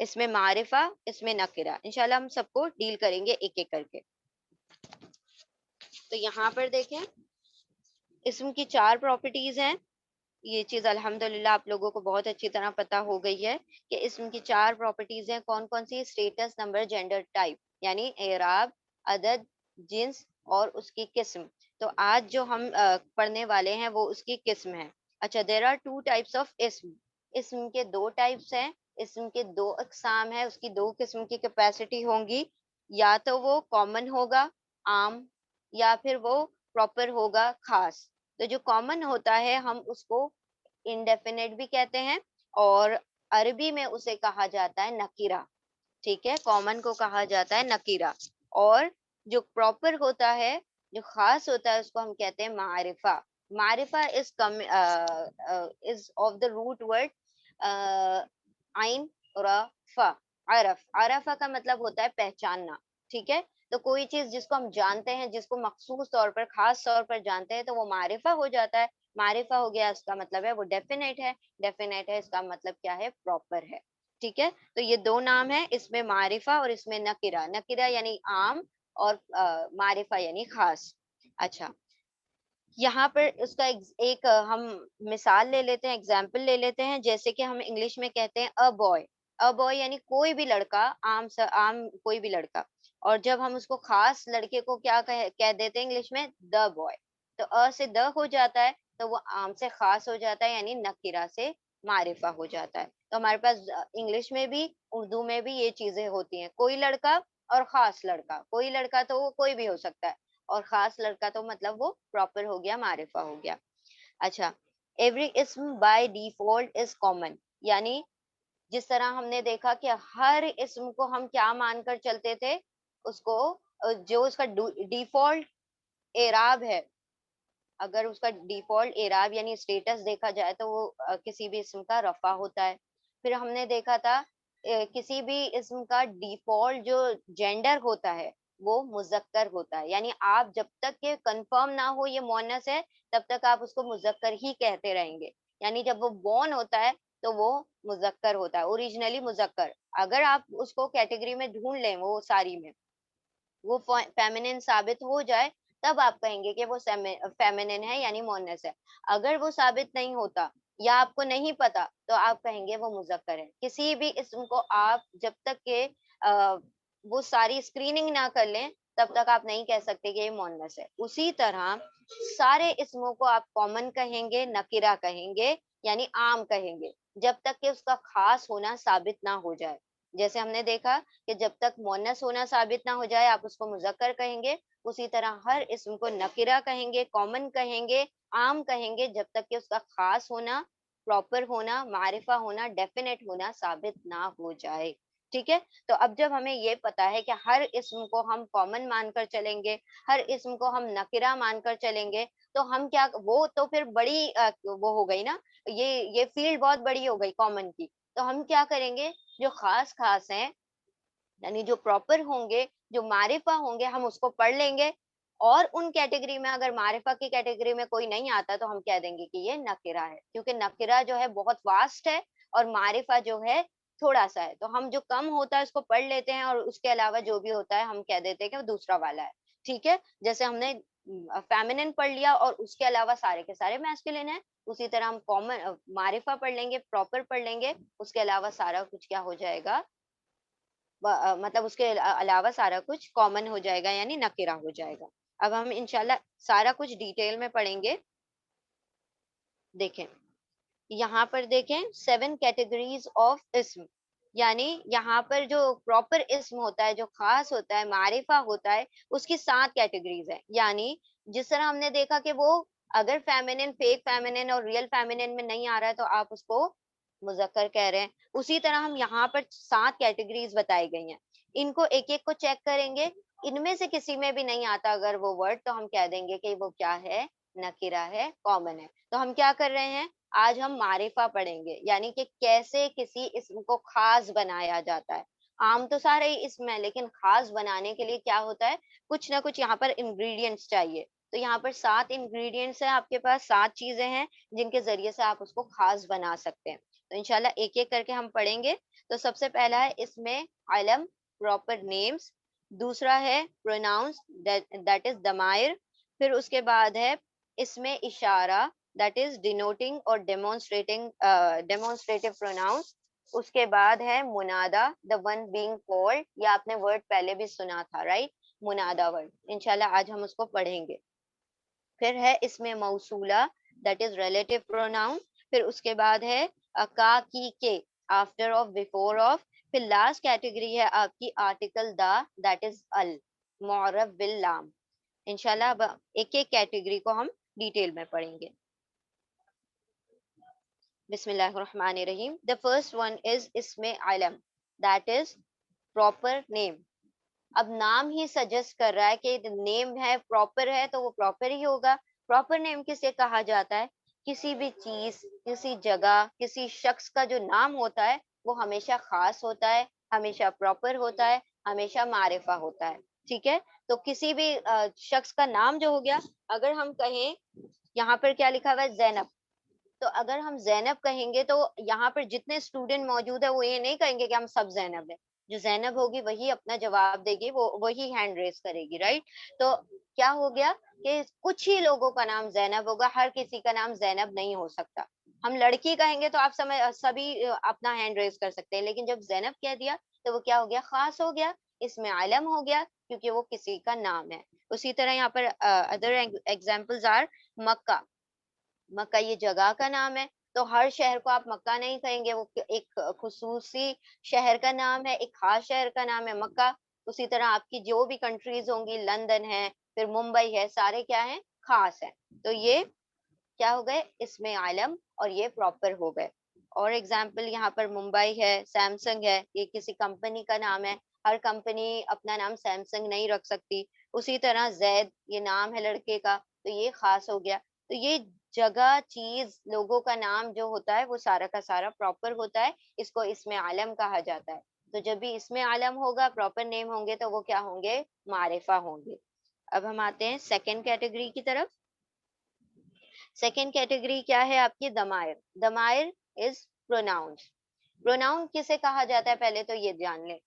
اس میں معرفہ، اس میں نکرہ. انشاءاللہ ہم سب کو ڈیل کریں گے ایک ایک کر کے. تو یہاں پر دیکھیں اسم کی 4 پراپرٹیز ہیں. یہ چیز الحمدللہ آپ لوگوں کو بہت اچھی طرح پتا ہو گئی ہے کہ اسم کی 4 پراپرٹیز ہیں. کون کون سی؟ اسٹیٹس، نمبر، جینڈر، ٹائپ، یعنی اعراب، عدد، جنس اور اس کی قسم. تو آج جو ہم پڑھنے والے ہیں وہ اس کی قسم ہے. اچھا، دیر آر 2 ٹائپس آف اسم. اسم کے 2 ٹائپس ہیں، اسم کے 2 اقسام ہیں، اس کی 2 قسم کی کیپیسٹی ہوں گی. یا تو وہ کامن ہوگا، عام، یا پھر وہ پراپر ہوگا، خاص. تو جو کامن ہوتا ہے ہم اس کو انڈیفینٹ بھی کہتے ہیں، اور عربی میں اسے کہا جاتا ہے نکیرہ. ٹھیک ہے، کامن کو کہا جاتا ہے نکیرہ. اور جو پراپر ہوتا ہے، جو خاص ہوتا ہے، اس کو ہم کہتے ہیں معرفہ. معرفہ is of the root word عین رفع. عرفہ کا مطلب ہوتا ہے پہچاننا. ٹھیک ہے، تو کوئی چیز جس کو ہم جانتے ہیں، جس کو مخصوص طور پر، خاص طور پر جانتے ہیں، تو وہ معرفہ ہو جاتا ہے. معرفہ ہو گیا، اس کا مطلب ہے وہ ڈیفینیٹ ہے. ڈیفینیٹ ہے، اس کا مطلب کیا ہے؟ پراپر ہے. ٹھیک ہے، تو یہ 2 نام ہیں، اس میں معرفہ اور اس میں نکرہ. نکرہ یعنی عام اور معرفہ یعنی خاص. اچھا، یہاں پر اس کا ایک ہم مثال لے لیتے ہیں، ایگزامپل لے لیتے ہیں. جیسے کہ ہم انگلش میں کہتے ہیں اے بوائے. اے بوائے یعنی کوئی بھی لڑکا، عام کوئی بھی لڑکا. اور جب ہم اس کو خاص لڑکے کو کیا کہہ دیتے ہیں انگلش میں؟ The boy. تو سے دا ہو جاتا ہے، تو وہ عام سے خاص ہو جاتا ہے، یعنی نکرہ سے معرفہ ہو جاتا ہے. تو ہمارے پاس انگلش میں بھی، اردو میں بھی یہ چیزیں ہوتی ہیں. کوئی لڑکا اور خاص لڑکا. کوئی لڑکا تو وہ کوئی بھی ہو سکتا ہے، اور خاص لڑکا تو مطلب وہ پراپر ہو گیا، معرفہ ہو گیا. اچھا، ایوری اسم بائی ڈیفالٹ از کامن. یعنی جس طرح ہم نے دیکھا کہ ہر اسم کو ہم کیا مان کر چلتے تھے؟ اس کو جو اس کا ڈیفالٹ اعراب ہے، اگر اس کا ڈیفالٹ اعراب یعنی اسٹیٹس دیکھا جائے تو وہ کسی بھی اسم کا رفع ہوتا ہے. پھر ہم نے دیکھا تھا کسی بھی اسم کا ڈیفالٹ جو جینڈر ہوتا ہے وہ مذکر ہوتا ہے. یعنی آپ جب تک کہ کنفرم نہ ہو یہ مؤنث ہے، تب تک آپ اس کو مذکر ہی کہتے رہیں گے. یعنی جب وہ بورن ہوتا ہے تو وہ مذکر ہوتا ہے، اوریجنلی مذکر. اگر آپ اس کو کیٹیگری میں ڈھونڈ لیں، وہ ساری میں وہ فیمینن ثابت ہو جائے، تب آپ کہیں گے کہ وہ فیمینن ہے یعنی مؤنث ہے. اگر وہ ثابت نہیں ہوتا یا آپ کو نہیں پتا، تو آپ کہیں گے وہ مذکر ہے. کسی بھی اسم کو آپ جب تک کہ وہ ساری اسکریننگ نہ کر لیں، تب تک آپ نہیں کہہ سکتے کہ یہ مؤنث ہے. اسی طرح سارے اسموں کو آپ کامن کہیں گے، نکرہ کہیں گے یعنی عام کہیں گے، جب تک کہ اس کا خاص ہونا ثابت نہ ہو جائے. جیسے ہم نے دیکھا کہ جب تک مؤنث ہونا ثابت نہ ہو جائے آپ اس کو مذکر کہیں گے. اسی طرح ہر اسم کو نکرہ کہیں گے، کامن کہیں گے، عام کہیں گے، جب تک کہ اس کا خاص ہونا، پراپر ہونا، معرفہ ہونا، ڈیفینیٹ ہونا ثابت نہ ہو جائے. ٹھیک ہے، تو اب جب ہمیں یہ پتا ہے کہ ہر اسم کو ہم کامن مان کر چلیں گے، ہر اسم کو ہم نکرہ مان کر چلیں گے، تو ہم کیا، وہ تو پھر بڑی وہ ہو گئی نا، یہ فیلڈ بہت بڑی ہو گئی کامن کی. تو ہم کیا کریں گے؟ جو خاص خاص ہیں، یعنی جو پراپر ہوں گے، جو معرفہ ہوں گے، ہم اس کو پڑھ لیں گے. اور ان کیٹیگری میں اگر معرفہ کی کیٹیگری میں کوئی نہیں آتا تو ہم کہہ دیں گے کہ یہ نکرہ ہے، کیونکہ نکرہ جو ہے بہت واسٹ ہے اور معرفہ جو ہے تھوڑا سا ہے. تو ہم جو کم ہوتا ہے اس کو پڑھ لیتے ہیں، اور اس کے علاوہ جو بھی ہوتا ہے ہم کہہ دیتے ہیں کہ وہ دوسرا والا ہے. ٹھیک ہے، جیسے ہم نے فیمینن پڑھ لیا اور اس کے علاوہ سارے کے سارے میسکولین ہیں، اسی طرح ہم کامن معرفہ پڑھ لیں گے، پراپر پڑھ لیں گے، اس کے علاوہ سارا کچھ کیا ہو جائے گا؟ مطلب اس کے علاوہ سارا کچھ کامن ہو جائے گا، یعنی نکرہ ہو جائے گا. اب ہم انشاءاللہ سارا کچھ ڈیٹیل میں پڑھیں گے. دیکھیں یہاں پر، دیکھیں 7 کیٹیگریز آف اسم. یعنی یہاں پر جو پراپر اسم ہوتا ہے، جو خاص ہوتا ہے، معرفہ ہوتا ہے، اس کی 7 کیٹیگریز ہیں. یعنی جس طرح ہم نے دیکھا کہ وہ اگر فیمینن، فیک فیمینن اور ریئل فیمینن میں نہیں آ رہا ہے تو آپ اس کو مذکر کہہ رہے ہیں. اسی طرح ہم یہاں پر 7 کیٹیگریز بتائی گئی ہیں، ان کو ایک ایک کو چیک کریں گے. ان میں سے کسی میں بھی نہیں آتا اگر وہ ورڈ، تو ہم کہہ دیں گے کہ وہ کیا ہے؟ نکرہ ہے، کامن ہے. تو ہم کیا کر رہے ہیں؟ آج ہم معرفہ پڑھیں گے، یعنی کہ کیسے کسی اسم کو خاص بنایا جاتا ہے. عام تو سارے ہی اسم ہے، لیکن خاص بنانے کے لیے کیا ہوتا ہے؟ کچھ نہ کچھ یہاں پر انگریڈینٹس چاہیے. تو یہاں پر 7 انگریڈینٹس ہیں، آپ کے پاس 7 چیزیں ہیں جن کے ذریعے سے آپ اس کو خاص بنا سکتے ہیں. تو انشاءاللہ ایک ایک کر کے ہم پڑھیں گے. تو سب سے پہلا ہے اس میں علم پراپر نیمز, دوسرا ہے پروناؤنس دیٹ از ضمائر, پھر اس کے بعد ہے اس میں اشارہ دیٹ از ڈینوٹنگ اور ڈیمونسٹریٹو پروناؤنس, اس کے بعد ہے منادا دا ون بینگ کالڈ, یا آپ نے ورڈ پہلے بھی سنا تھا رائٹ, منادا ورڈ, انشاءاللہ آج ہم اس کو پڑھیں گے. پھر ہے اس میں موصولہ دیٹ از ریلیٹو پروناؤن, پھر اس کے بعد ہے کا کی کے آفٹر آف بیفور آف, پھر لاسٹ کیٹیگری ہے آپ کی آرٹیکل دا دیٹ از ال معرب باللام. انشاءاللہ اب ایک ایک کیٹیگری کو ہم ڈیٹیل میں پڑھیں گے. بسم اللہ الرحمن الرحیم. The first one is اسم علم that is proper name. اب نام ہی سجیسٹ کر رہا ہے کہ نیم ہے پراپر ہے تو وہ پراپر ہی ہوگا. پراپر نیم کسے کہا جاتا ہے؟ کسی بھی چیز, کسی جگہ, کسی شخص کا جو نام ہوتا ہے وہ ہمیشہ خاص ہوتا ہے, ہمیشہ پراپر ہوتا ہے, ہمیشہ معرفہ ہوتا ہے. ٹھیک ہے, تو کسی بھی شخص کا نام جو ہو گیا, اگر ہم کہیں یہاں پر کیا لکھا ہوا ہے زینب, تو اگر ہم زینب کہیں گے تو یہاں پر جتنے اسٹوڈنٹ موجود ہیں وہ یہ نہیں کہیں گے کہ ہم سب زینب ہیں. جو زینب ہوگی وہی اپنا جواب دے گی, وہی ہینڈ ریز کرے گی رائٹ. تو کیا ہو گیا کہ کچھ ہی لوگوں کا نام زینب ہوگا, ہر کسی کا نام زینب نہیں ہو سکتا. ہم لڑکی کہیں گے تو آپ سبھی اپنا ہینڈ ریز کر سکتے ہیں, لیکن جب زینب کہہ دیا تو وہ کیا ہو گیا, خاص ہو گیا, اس میں علم ہو گیا, کیونکہ وہ کسی کا نام ہے. اسی طرح یہاں پر ادر ایگزامپلز آر مکہ. مکہ یہ جگہ کا نام ہے, تو ہر شہر کو آپ مکہ نہیں کہیں گے, وہ ایک خصوصی شہر کا نام ہے, ایک خاص شہر کا نام ہے مکہ. اسی طرح آپ کی جو بھی کنٹریز ہوں گی, لندن ہے, پھر ممبئی ہے, سارے کیا ہیں, خاص ہیں. تو یہ کیا ہو گئے, اس میں عالم, اور یہ پراپر ہو گئے. اور ایگزامپل یہاں پر ممبئی ہے, سیمسنگ ہے, یہ کسی کمپنی کا نام ہے, ہر کمپنی اپنا نام سیمسنگ نہیں رکھ سکتی. اسی طرح زید یہ نام ہے لڑکے کا, تو یہ خاص ہو گیا. تو یہ جگہ, چیز, لوگوں کا نام جو ہوتا ہے وہ سارا کا سارا پراپر ہوتا ہے, اس کو اسم عالم کہا جاتا ہے. تو جب بھی اسم عالم ہوگا, پراپر نیم ہوں گے, تو وہ کیا ہوں گے, معرفہ ہوں گے. اب ہم آتے ہیں سیکنڈ کیٹیگری کی طرف. سیکنڈ کیٹیگری کیا ہے آپ کی, ضمائر. ضمائر از پروناؤنس. پروناؤن کسے کہا جاتا ہے پہلے تو یہ جان لیں.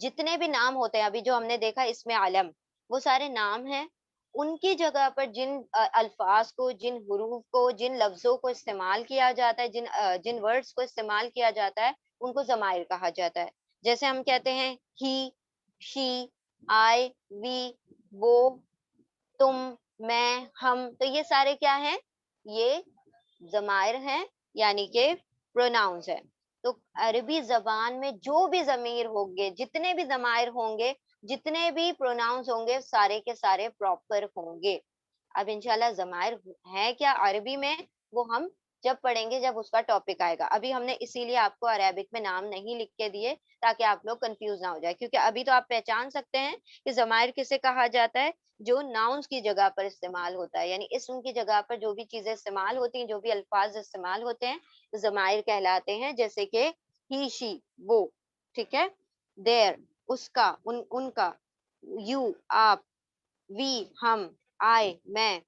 جتنے بھی نام ہوتے ہیں, ابھی جو ہم نے دیکھا اسم عالم, وہ سارے نام ہیں. ان کی جگہ پر جن الفاظ کو, جن حروف کو, جن لفظوں کو استعمال کیا جاتا ہے, جن ورڈز کو استعمال کیا جاتا ہے, ان کو ضمائر کہا جاتا ہے. جیسے ہم کہتے ہیں ہی, شی, آئی, وی, وہ, تم, میں, ہم, تو یہ سارے کیا ہیں, یہ ضمائر ہیں, یعنی کہ پروناؤنس ہے. تو عربی زبان میں جو بھی ضمیر ہوں گے, جتنے بھی ضمائر ہوں گے, جتنے بھی پروناؤنس ہوں گے, سارے کے سارے پراپر ہوں گے. اب انشاءاللہ ضمائر ہیں کیا عربی میں, وہ ہم جب پڑھیں گے, جب اس کا ٹاپک آئے گا. ابھی ہم نے اسی لیے آپ کو عربک میں نام نہیں لکھ کے دیے, تاکہ آپ لوگ کنفیوز نہ ہو جائے, کیونکہ ابھی تو آپ پہچان سکتے ہیں کہ ضمائر کسے کہا جاتا ہے, جو ناؤنس کی جگہ پر استعمال ہوتا ہے, یعنی اسم کی جگہ پر جو بھی چیزیں استعمال ہوتی ہیں, جو بھی الفاظ استعمال ہوتے ہیں, ضمائر کہلاتے ہیں. جیسے کہ ہی, شی, وہ, ٹھیک ہے, دیر, اس کا, ان کا, یو, آپ, وی, ہم, آئی, میں,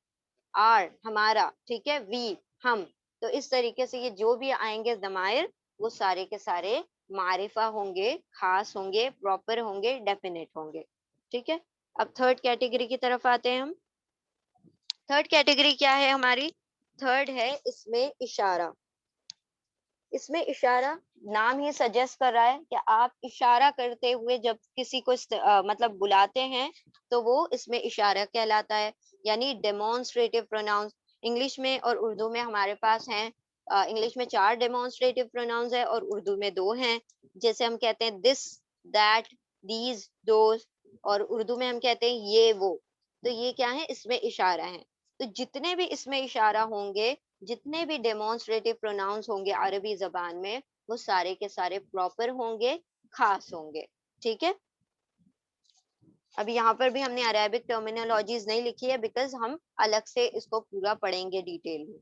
آر, ہمارا, ٹھیک ہے, وی, ہم. تو اس طریقے سے یہ جو بھی آئیں گے ضمائر, وہ سارے کے سارے معرفہ ہوں گے, خاص ہوں گے, پراپر ہوں گے, ڈیفینیٹ ہوں گے. ٹھیک ہے, اب تھرڈ کیٹیگری کی طرف آتے ہیں ہم. تھرڈ کیٹیگری کیا ہے ہماری, تھرڈ ہے اس میں اشارہ. اس میں اشارہ نام ہی سجیسٹ کر رہا ہے کہ آپ اشارہ کرتے ہوئے جب کسی کو مطلب بلاتے ہیں, تو وہ اس میں اشارہ کہلاتا ہے, یعنی ڈیمونسٹریٹو پروناؤنس. انگلش میں اور اردو میں ہمارے پاس ہیں, انگلش میں 4 ڈیمونسٹریٹو پروناؤنس ہے, اور اردو میں 2 ہیں. جیسے ہم کہتے ہیں دس, دیٹ, دیز, دوز, اور اردو میں ہم کہتے ہیں یہ, وہ. تو یہ کیا ہے, اس میں اشارہ ہیں. تو جتنے بھی اس میں اشارہ ہوں گے, جتنے بھی ڈیمونسٹریٹو پروناؤنس ہوں گے عربی زبان میں, وہ سارے کے سارے پراپر ہوں گے, خاص ہوں گے. ٹھیک ہے, ابھی یہاں پر بھی ہم نے عربک ٹرمینالوجیز نہیں لکھی ہے, بیکاز ہم الگ سے اس کو پورا پڑھیں گے ڈیٹیل میں.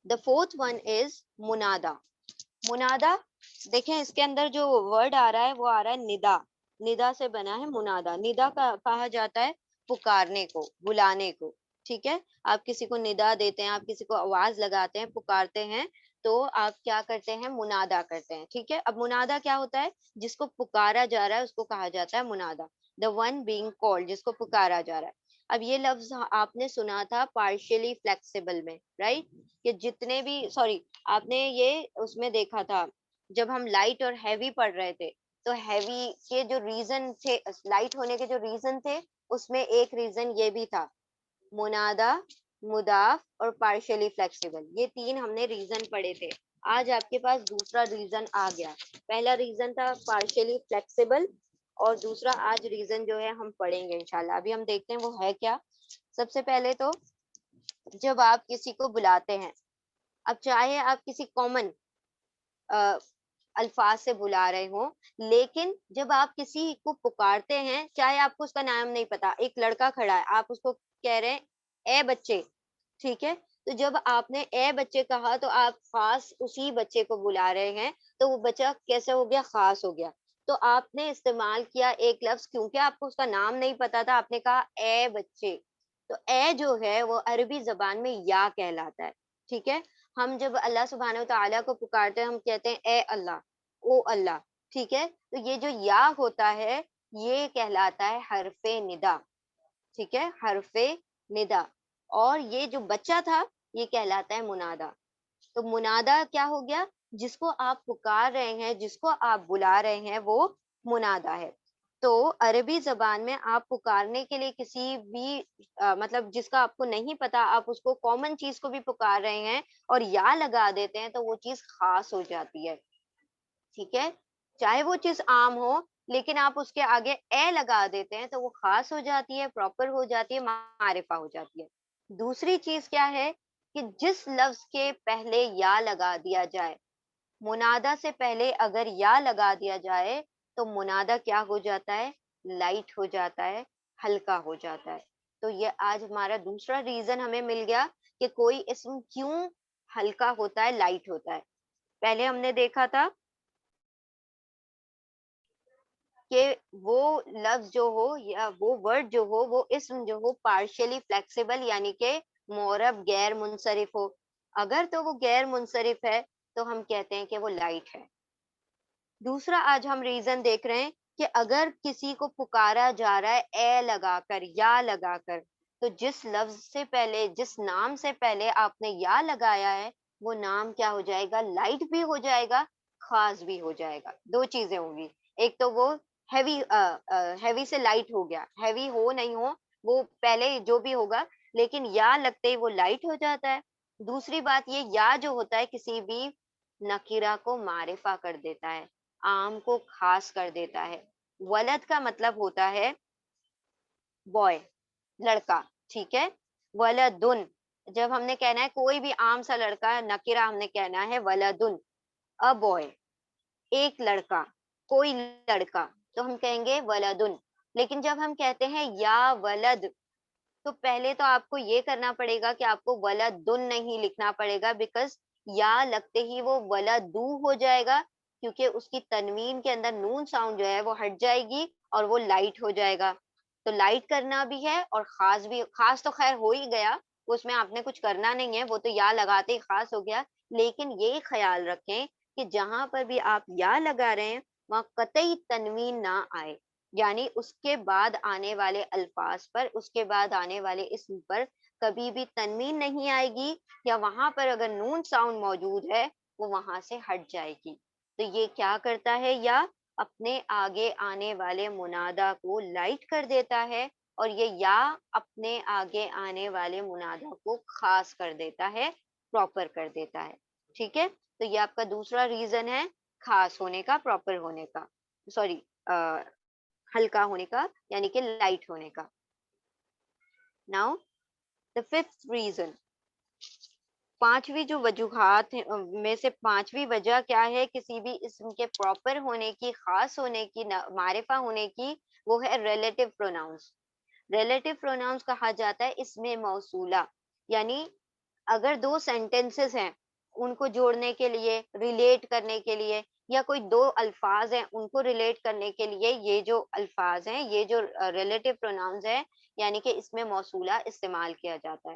The fourth one is منادا. منادا دیکھیں, اس کے اندر جو ورڈ آ رہا ہے وہ آ رہا ہے ندا. ندا سے بنا ہے منادا. ندا کا کہا جاتا ہے پکارنے کو, بلانے کو. ٹھیک ہے, آپ کسی کو ندا دیتے ہیں, آپ کسی کو آواز لگاتے ہیں, پکارتے ہیں, تو آپ کیا کرتے ہیں, منادا کرتے ہیں. ٹھیک ہے, اب منادا کیا ہوتا ہے, جس کو پکارا جا رہا ہے اس کو کہا جاتا ہے منادا, دا ون بینگ کالڈ, جس کو پکارا جا رہا ہے. اب یہ لفظ آپ نے سنا تھا پارشلی فلیکسیبل میں, رائٹ, کہ جتنے بھی, سوری, آپ نے یہ اس میں دیکھا تھا جب ہم لائٹ اور ہیوی پڑھ رہے تھے, تو ہیوی کے جو ریزن تھے, لائٹ ہونے کے جو ریزن تھے, اس میں ایک ریزن یہ بھی تھا, منادا, مضاف اور پارشلی فلیکسیبل, یہ تین ہم نے ریزن پڑھے تھے. آج آپ کے پاس دوسرا ریزن آ گیا. پہلا ریزن تھا پارشلی فلیکسیبل, اور دوسرا آج ریزن جو ہے ہم پڑھیں گے انشاءاللہ. ابھی ہم دیکھتے ہیں وہ ہے کیا. سب سے پہلے تو جب آپ کسی کو بلاتے ہیں, اب چاہے آپ کسی کامن الفاظ سے بلا رہے ہوں, لیکن جب آپ کسی کو پکارتے ہیں, چاہے آپ کو اس کا نام نہیں پتا, ایک لڑکا کھڑا ہے, آپ اس کو کہہ رہے ہیں اے بچے, ٹھیک ہے, تو جب آپ نے اے بچے کہا تو آپ خاص اسی بچے کو بلا رہے ہیں, تو وہ بچہ کیسے ہو گیا, خاص ہو گیا. تو آپ نے استعمال کیا ایک لفظ, کیونکہ آپ کو اس کا نام نہیں پتا تھا, آپ نے کہا اے بچے. تو اے جو ہے وہ عربی زبان میں یا کہلاتا ہے. ٹھیک ہے, ہم جب اللہ سبحانہ و تعالیٰ کو پکارتے ہیں, ہم کہتے ہیں اے اللہ, او اللہ. ٹھیک ہے, تو یہ جو یا ہوتا ہے یہ کہلاتا ہے حرف ندا. ٹھیک ہے, حرف ندا. اور یہ جو بچہ تھا یہ کہلاتا ہے منادا. تو منادا کیا ہو گیا, جس کو آپ پکار رہے ہیں, جس کو آپ بلا رہے ہیں, وہ منادا ہے. تو عربی زبان میں آپ پکارنے کے لیے کسی بھی مطلب جس کا آپ کو نہیں پتا, آپ اس کو کامن چیز کو بھی پکار رہے ہیں اور یا لگا دیتے ہیں, تو وہ چیز خاص ہو جاتی ہے. ٹھیک ہے, چاہے وہ چیز عام ہو, لیکن آپ اس کے آگے اے لگا دیتے ہیں تو وہ خاص ہو جاتی ہے, پراپر ہو جاتی ہے, معرفہ ہو جاتی ہے. دوسری چیز کیا ہے کہ جس لفظ کے پہلے یا لگا دیا جائے, منادا سے پہلے اگر یا لگا دیا جائے تو منادا کیا ہو جاتا ہے, لائٹ ہو جاتا ہے, ہلکا ہو جاتا ہے. تو یہ آج ہمارا دوسرا ریزن ہمیں مل گیا کہ کوئی اسم کیوں ہلکا ہوتا ہے, لائٹ ہوتا ہے. پہلے ہم نے دیکھا تھا کہ وہ لفظ جو ہو یا وہ ورڈ جو ہو, وہ اسم جو ہو پارشلی فلیکسیبل یعنی کہ معرب غیر منصرف ہو. اگر تو وہ غیر منصرف ہے تو ہم کہتے ہیں کہ وہ لائٹ ہے. دوسرا آج ہم ریزن دیکھ رہے ہیں کہ اگر کسی کو پکارا جا رہا ہے اے لگا کر, یا لگا کر, تو جس لفظ سے پہلے, جس نام سے پہلے آپ نے یا لگایا ہے, وہ نام کیا ہو جائے گا, لائٹ بھی ہو جائے گا, خاص بھی ہو جائے گا. دو چیزیں ہوں گی, ایک تو وہ ہیوی, ہیوی سے لائٹ ہو گیا, ہیوی ہو نہیں ہو وہ پہلے جو بھی ہوگا, لیکن یا لگتے ہی وہ لائٹ ہو جاتا ہے. دوسری بات یہ, یا جو ہوتا ہے کسی بھی نکیرہ کو معرفہ کر دیتا ہے, عام کو خاص کر دیتا ہے. ولد کا مطلب ہوتا ہے بوائے, لڑکا. ٹھیک ہے, ولدن, جب ہم نے کہنا ہے کوئی بھی عام سا لڑکا, نکیرہ ہم نے کہنا ہے ولدن, ا بوائے, ایک لڑکا, کوئی لڑکا, تو ہم کہیں گے ولدن. لیکن جب ہم کہتے ہیں یا ولد, تو پہلے تو آپ کو یہ کرنا پڑے گا کہ آپ کو ولدن نہیں لکھنا پڑے گا, بیکاز یا لگتے ہی وہ ولدو ہو جائے گا, کیونکہ اس کی تنوین کے اندر نون ساؤنڈ جو ہے وہ ہٹ جائے گی اور وہ لائٹ ہو جائے گا. تو لائٹ کرنا بھی ہے اور خاص بھی, خاص تو خیر ہو ہی گیا, اس میں آپ نے کچھ کرنا نہیں ہے, وہ تو یا لگاتے ہی خاص ہو گیا. لیکن یہ خیال رکھیں کہ جہاں پر بھی آپ یا لگا رہے ہیں وہاں قطعی تنوین نہ آئے, یعنی اس کے بعد آنے والے الفاظ پر, اس کے بعد آنے والے اسم پر کبھی بھی تنوین نہیں آئے گی, یا وہاں پر اگر نون ساؤنڈ موجود ہے وہ وہاں سے ہٹ جائے گی. تو یہ کیا کرتا ہے, یا اپنے آگے آنے والے منادا کو لائٹ کر دیتا ہے, اور یہ یا اپنے آگے آنے والے منادا کو خاص کر دیتا ہے, پراپر کر دیتا ہے. ٹھیک ہے, تو یہ آپ کا دوسرا ریزن ہے خاص ہونے کا, پراپر ہونے کا, سوری ہلکا ہونے کا, یعنی کہ لائٹ ہونے کا. ناؤ the fifth reason, پانچویں جو وجوہات میں سے پانچویں وجہ کیا ہے کسی بھی اسم کے پراپر ہونے کی, خاص ہونے کی, معرفہ ہونے کی, وہ ہے ریلیٹو پروناؤنس. ریلیٹو پروناؤنس کہا جاتا ہے اسم موصولہ, یعنی اگر دو سینٹینسز ہیں ان کو جوڑنے کے لیے, ریلیٹ کرنے کے لیے, یا کوئی دو الفاظ ہیں ان کو ریلیٹ کرنے کے لیے, یہ جو الفاظ ہیں, یہ جو ریلیٹو پروناؤنس ہیں, یعنی کہ اس میں موصولہ استعمال کیا جاتا ہے.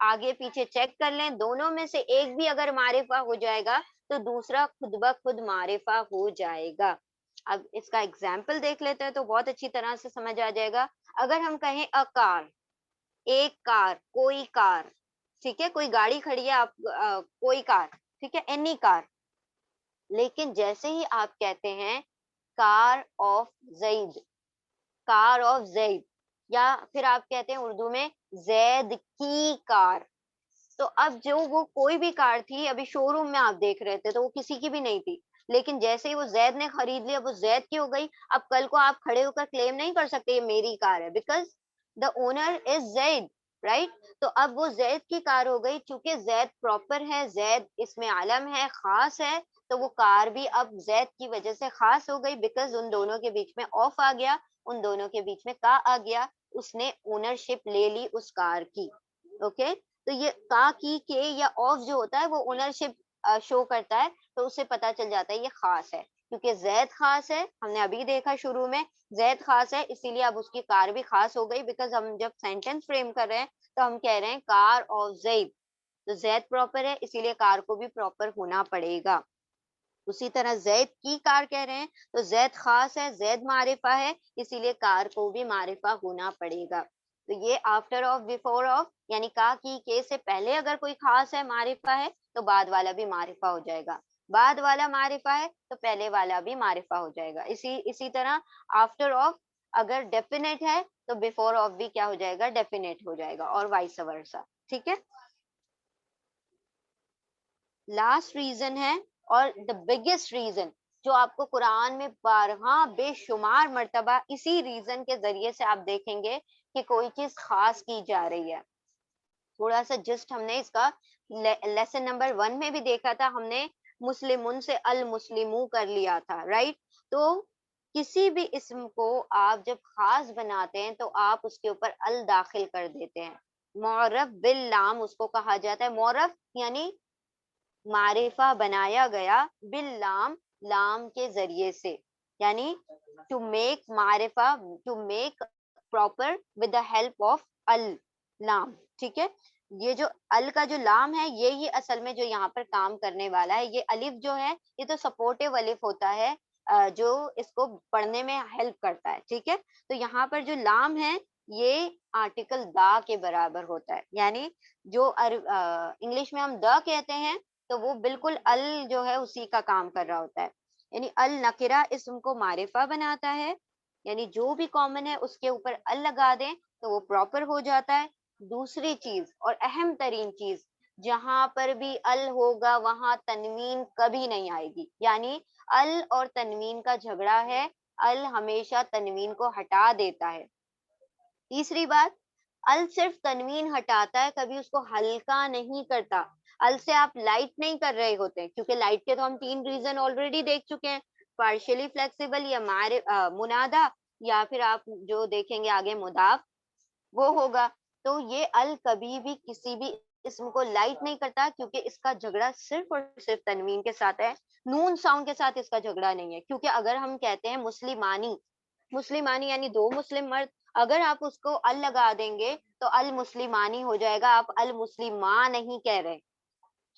آگے پیچھے چیک کر لیں, دونوں میں سے ایک بھی اگر معرفہ ہو جائے گا تو دوسرا خود بخود معرفہ ہو جائے گا. اب اس کا ایگزامپل دیکھ لیتے ہیں تو بہت اچھی طرح سے سمجھ آ جائے گا. اگر ہم کہیں a car, ایک کار, کوئی کار, ٹھیک ہے, کوئی گاڑی کھڑی ہے, آپ کوئی کار, ٹھیک ہے, اینی کار. لیکن جیسے ہی آپ کہتے ہیں کار آف زید, کار آف زید, یا پھر آپ کہتے ہیں اردو میں زید کی کار, تو اب جو وہ کوئی بھی کار تھی, ابھی شو روم میں آپ دیکھ رہے تھے تو وہ کسی کی بھی نہیں تھی, لیکن جیسے ہی وہ زید نے خرید لیا, وہ زید کی ہو گئی. اب کل کو آپ کھڑے ہو کر کلیم نہیں کر سکتے یہ میری کار ہے, because the owner is Zaid, right. تو اب وہ زید کی کار ہو گئی, چونکہ زید پراپر ہے, زید اس میں عالم ہے, خاص ہے, تو وہ کار بھی اب زید کی وجہ سے خاص ہو گئی, بیکاز ان دونوں کے بیچ میں آف آ گیا, ان دونوں کے بیچ میں کا آ گیا, اس نے اونرشپ لے لی اس کار کی. اوکے, تو یہ کا کی کے یا آف جو ہوتا ہے وہ اونرشپ شو کرتا ہے, تو اس سے پتا چل جاتا ہے یہ خاص ہے, کیونکہ زید خاص ہے, ہم نے ابھی دیکھا شروع میں زید خاص ہے, اسی لیے اب اس کی کار بھی خاص ہو گئی, بیکاز ہم جب سینٹینس فریم کر رہے ہیں تو ہم کہہ رہے ہیں کار آف زید, تو زید پراپر ہے اسی لیے کار کو بھی پراپر ہونا پڑے گا. اسی طرح زید کی کار کہہ رہے ہیں تو زید خاص ہے, زید معرفہ ہے, اسی لیے کار کو بھی معرفہ ہونا پڑے گا. تو یہ آفٹر آف, بیفور آف, یعنی کا کی کے سے پہلے اگر کوئی خاص ہے, معرفہ ہے, تو بعد والا بھی معرفہ ہو جائے گا, بعد والا معرفہ ہے تو پہلے والا بھی معرفہ ہو جائے گا. اسی طرح آفٹر آف اگر ڈیفینیٹ ہے تو بیفور آف بھی کیا ہو جائے گا, ڈیفینیٹ ہو جائے گا, اور وائس ورسا. ٹھیک ہے, لاسٹ ریزن ہے اور دا بگیسٹ ریزن جو آپ کو قرآن میں بارہا بے شمار مرتبہ اسی ریزن کے ذریعے سے آپ دیکھیں گے کہ کوئی چیز خاص کی جا رہی ہے. تھوڑا سا جسٹ ہم نے اس کا لیسن نمبر 1 میں بھی دیکھا تھا, ہم نے مسلمون سے المسلمو کر لیا تھا, رائٹ. تو کسی بھی اسم کو آپ جب خاص بناتے ہیں تو آپ اس کے اوپر ال داخل کر دیتے ہیں. معرف باللام اس کو کہا جاتا ہے, معرف یعنی معرفہ بنایا گیا, باللام, لام کے ذریعے سے, یعنی ٹو میک معرفہ, to make proper with the help of ال, لام. ٹھیک ہے, یہ جو ال کا جو لام ہے یہی اصل میں جو یہاں پر کام کرنے والا ہے. یہ الف جو ہے یہ تو سپورٹیو الف ہوتا ہے جو اس کو پڑھنے میں ہیلپ کرتا ہے. ٹھیک ہے, تو یہاں پر جو لام ہے یہ آرٹیکل دا کے برابر ہوتا ہے, یعنی جو انگلش میں ہم دا کہتے ہیں تو وہ بالکل ال جو ہے اسی کا کام کر رہا ہوتا ہے. یعنی ال نکرہ اسم کو معرفہ بناتا ہے, یعنی جو بھی کامن ہے اس کے اوپر ال لگا دیں تو وہ پراپر ہو جاتا ہے. دوسری چیز اور اہم ترین چیز, جہاں پر بھی ال ہوگا وہاں تنوین کبھی نہیں آئے گی, یعنی ال اور تنوین کا جھگڑا ہے, ال ہمیشہ تنوین کو ہٹا دیتا ہے. تیسری بات, ال صرف تنوین ہٹاتا ہے, کبھی اس کو ہلکا نہیں کرتا. ال سے آپ لائٹ نہیں کر رہے ہوتے, کیونکہ لائٹ کے تو ہم 3 ریزن آلریڈی دیکھ چکے ہیں, پارشلی فلیکسیبل یا منادا, یا پھر آپ جو دیکھیں گے آگے مضاف وہ ہوگا. تو یہ ال کبھی بھی کسی بھی اسم کو لائٹ نہیں کرتا, کیونکہ اس کا جھگڑا صرف اور صرف تنوین کے ساتھ ہے, نون ساؤنڈ کے ساتھ اس کا جھگڑا نہیں ہے. کیونکہ اگر ہم کہتے ہیں مسلمانی, مسلمانی یعنی 2 مسلم مرد, اگر آپ اس کو ال لگا دیں گے تو المسلمانی ہو جائے گا, آپ المسلمہ نہیں کہہ رہے.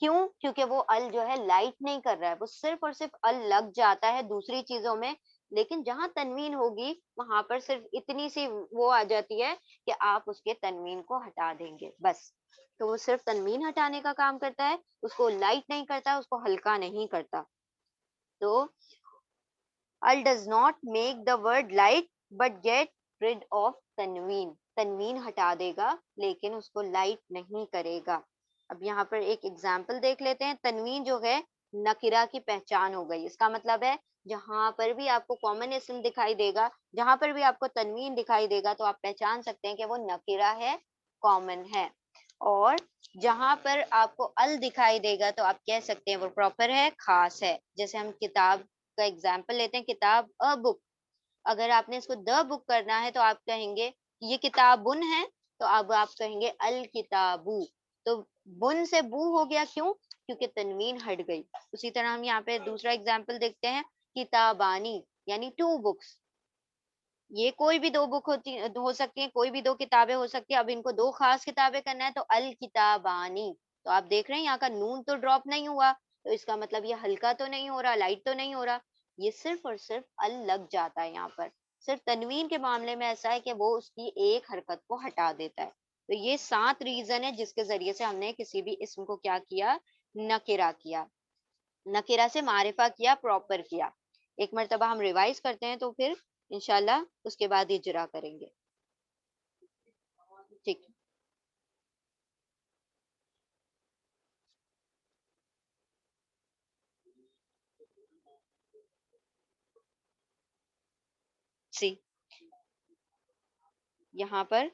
کیوں؟ کیونکہ وہ ال جو ہے لائٹ نہیں کر رہا ہے, وہ صرف اور صرف ال لگ جاتا ہے دوسری چیزوں میں, لیکن جہاں تنوین ہوگی وہاں پر صرف اتنی سی وہ آ جاتی ہے کہ آپ اس کے تنوین کو ہٹا دیں گے بس. تو وہ صرف تنوین ہٹانے کا کام کرتا ہے, اس کو لائٹ نہیں کرتا, اس کو ہلکا نہیں کرتا. تو ال does not make the word light but get rid of تنوین, تنوین ہٹا دے گا لیکن اس کو لائٹ نہیں کرے گا. اب یہاں پر ایک ایگزامپل دیکھ لیتے ہیں. تنوین جو ہے نکرہ کی پہچان ہو گئی, اس کا مطلب ہے جہاں پر بھی آپ کو کامن اسم دکھائی دے گا, جہاں پر بھی آپ کو تنوین دکھائی دے گا تو آپ پہچان سکتے ہیں کہ وہ نکرہ ہے, کامن ہے. اور جہاں پر آپ کو ال دکھائی دے گا تو آپ کہہ سکتے ہیں وہ پراپر ہے, خاص ہے. جیسے ہم کتاب کا ایگزامپل لیتے ہیں, کتاب ا بک, اگر آپ نے اس کو دا بک کرنا ہے تو آپ کہیں گے یہ کتابن ہے, تو اب آپ کہیں گے الکتابو, تو بن سے بو ہو گیا, کیوں؟ کیونکہ تنوین ہٹ گئی. اسی طرح ہم یہاں پہ دوسرا ایگزامپل دیکھتے ہیں, کتابانی یعنی 2 بکس, یہ کوئی بھی دو بک ہو سکتی ہیں، کوئی بھی دو کتابیں ہو سکتی ہیں. اب ان کو دو خاص کتابیں کرنا ہے تو الکتابانی. تو آپ دیکھ رہے ہیں یہاں کا نون تو ڈراپ نہیں ہوا، تو اس کا مطلب یہ ہلکا تو نہیں ہو رہا، لائٹ تو نہیں ہو رہا. یہ صرف اور صرف ال لگ جاتا ہے یہاں پر. صرف تنوین کے معاملے میں ایسا ہے کہ وہ اس کی ایک حرکت کو ہٹا دیتا ہے. تو یہ 7 ریزن ہے جس کے ذریعے سے ہم نے کسی بھی اسم کو کیا کیا، نکرہ کیا، نکرہ سے معرفہ کیا، پراپر کیا. ایک مرتبہ ہم ریوائز کرتے ہیں تو پھر انشاءاللہ اس کے بعد اجرا کریں گے. ٹھیک. سی یہاں پر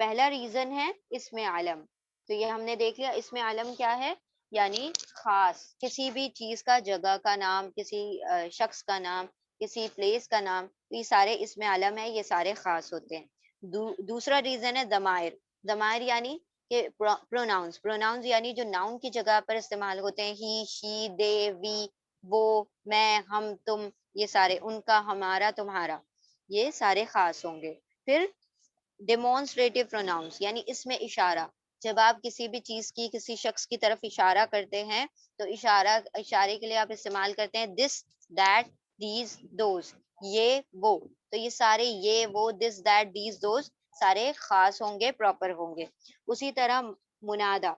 پہلا ریزن ہے اسم عالم. تو یہ ہم نے دیکھ لیا اسم عالم کیا ہے، یعنی خاص کسی بھی چیز کا، جگہ کا نام، کسی شخص کا نام، کسی پلیس کا نام. یہ سارے اسم عالم ہے، یہ سارے خاص ہوتے ہیں. دوسرا ریزن ہے ضمائر. ضمائر یعنی کہ پروناؤنس. پروناؤنس یعنی جو ناؤن کی جگہ پر استعمال ہوتے ہیں، ہی، شی، دے، وی، وہ، میں، ہم، تم، یہ سارے، ان کا، ہمارا، تمہارا، یہ سارے خاص ہوں گے. پھر ڈیمونسٹریٹو پروناؤنس یعنی اس میں اشارہ. جب آپ کسی بھی چیز کی، کسی شخص کی طرف اشارہ کرتے ہیں تو اشارے کے لیے آپ استعمال کرتے ہیں دس، دیٹ، دیز، دوز، یہ، وہ. تو یہ سارے یہ، وہ، دس، دیٹ، دیز، دوز سارے خاص ہوں گے، پراپر ہوں گے. اسی طرح منادا.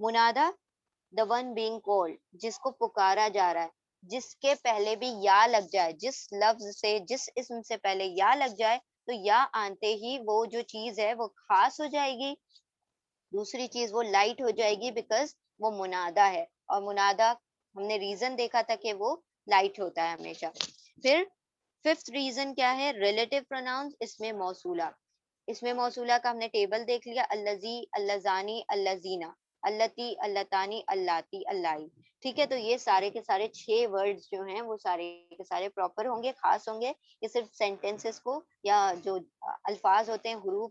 منادا the one being called، جس کو پکارا جا رہا ہے، جس کے پہلے بھی یا لگ جائے، جس لفظ سے، جس اسم سے پہلے یا لگ جائے تو یا آنتے ہی وہ جو چیز ہے وہ خاص ہو جائے گی، دوسری چیز وہ لائٹ ہو جائے گی، بیکاز وہ منادا ہے. اور منادا ہم نے ریزن دیکھا تھا کہ وہ لائٹ ہوتا ہے ہمیشہ. پھر ففتھ ریزن کیا ہے، ریلیٹو پروناؤنس اس میں موصولہ. اس میں موصولہ کا ہم نے ٹیبل دیکھ لیا، اللذی، اللذانی، اللذینہ، اللتی، اللتانی، اللاتی، اللائی. ٹھیک ہے. تو یہ سارے کے سارے 6 ورڈز جو ہیں وہ سارے کے سارے پراپر ہوں گے، خاص ہوں گے. یہ صرف سینٹینسز کو یا جو الفاظ ہوتے ہیں، حروف،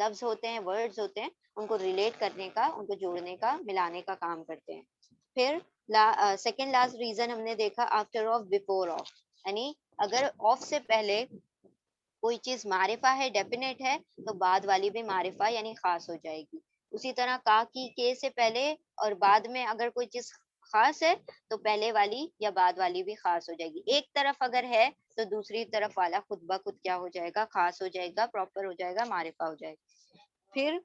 لفظ ہوتے ہیں، ورڈز ہوتے ہیں، ان کو ریلیٹ کرنے کا، ان کو جوڑنے کا، ملانے کا کام کرتے ہیں. پھر سیکنڈ لاسٹ ریزن ہم نے دیکھا آفٹر آف، بیفور آف. یعنی اگر آف سے پہلے کوئی چیز معرفہ ہے، ڈیفینیٹ ہے، تو بعد والی بھی معرفہ یعنی خاص ہو جائے گی. اسی طرح کا، کی، کے سے پہلے اور بعد میں اگر کوئی چیز خاص ہے تو پہلے والی یا بعد والی بھی خاص ہو جائے گی. ایک طرف اگر ہے تو دوسری طرف والا خود بخود کیا ہو جائے گا، خاص ہو جائے گا، پراپر ہو جائے گا، معرفہ ہو جائے گا. پھر